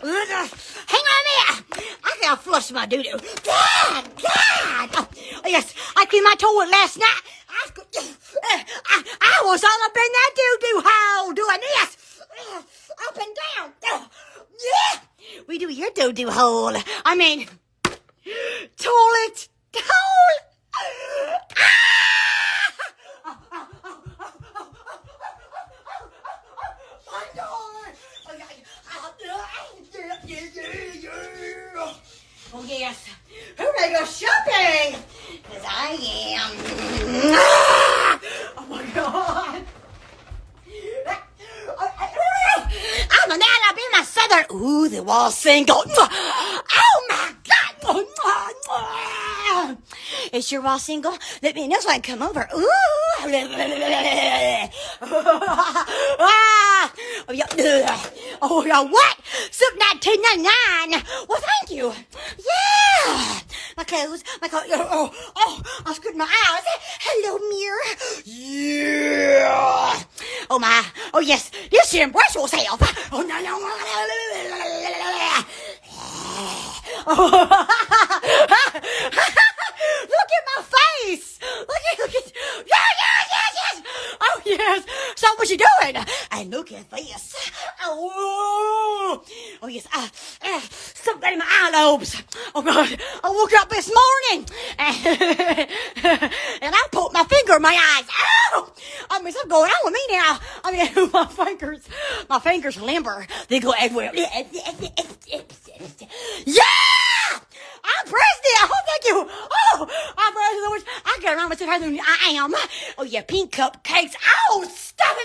Hang on a minute. I gotta flush my doo-doo. God. Oh, yes, I cleaned my toilet last night. I was all up in that doo-doo hole doing this. Up and down. Yeah. We do your doo-doo hole. I mean, toilet hole. Oh, yes. Who ready to go shopping? Because I am. Oh, my God. I'm an Alabama Southern. Ooh, the wall single. Oh, my God. Is your wall single? Let me know so I can come over. Ooh. Oh, yeah, what? Soup $19.99. Well, thank you. Yeah. My clothes. Oh, I screwed my eyes. Hello, mirror. Yeah. Oh, my. Oh, yes. You should embrace yourself. Oh, no. Look at my face. Look at. Yes. Oh, yes. So what you doing? And look at this. Oh, yes. Something in my eye lobes. Oh, God. I woke up this morning and I put my finger in my eyes. Oh, I mean, something going on with me now. I mean, my fingers are limber. They go everywhere. Yeah! I'm president. Oh, thank you. Oh, I'm president. I got around with I am. Oh, yeah, pink cupcakes. Oh, stop it.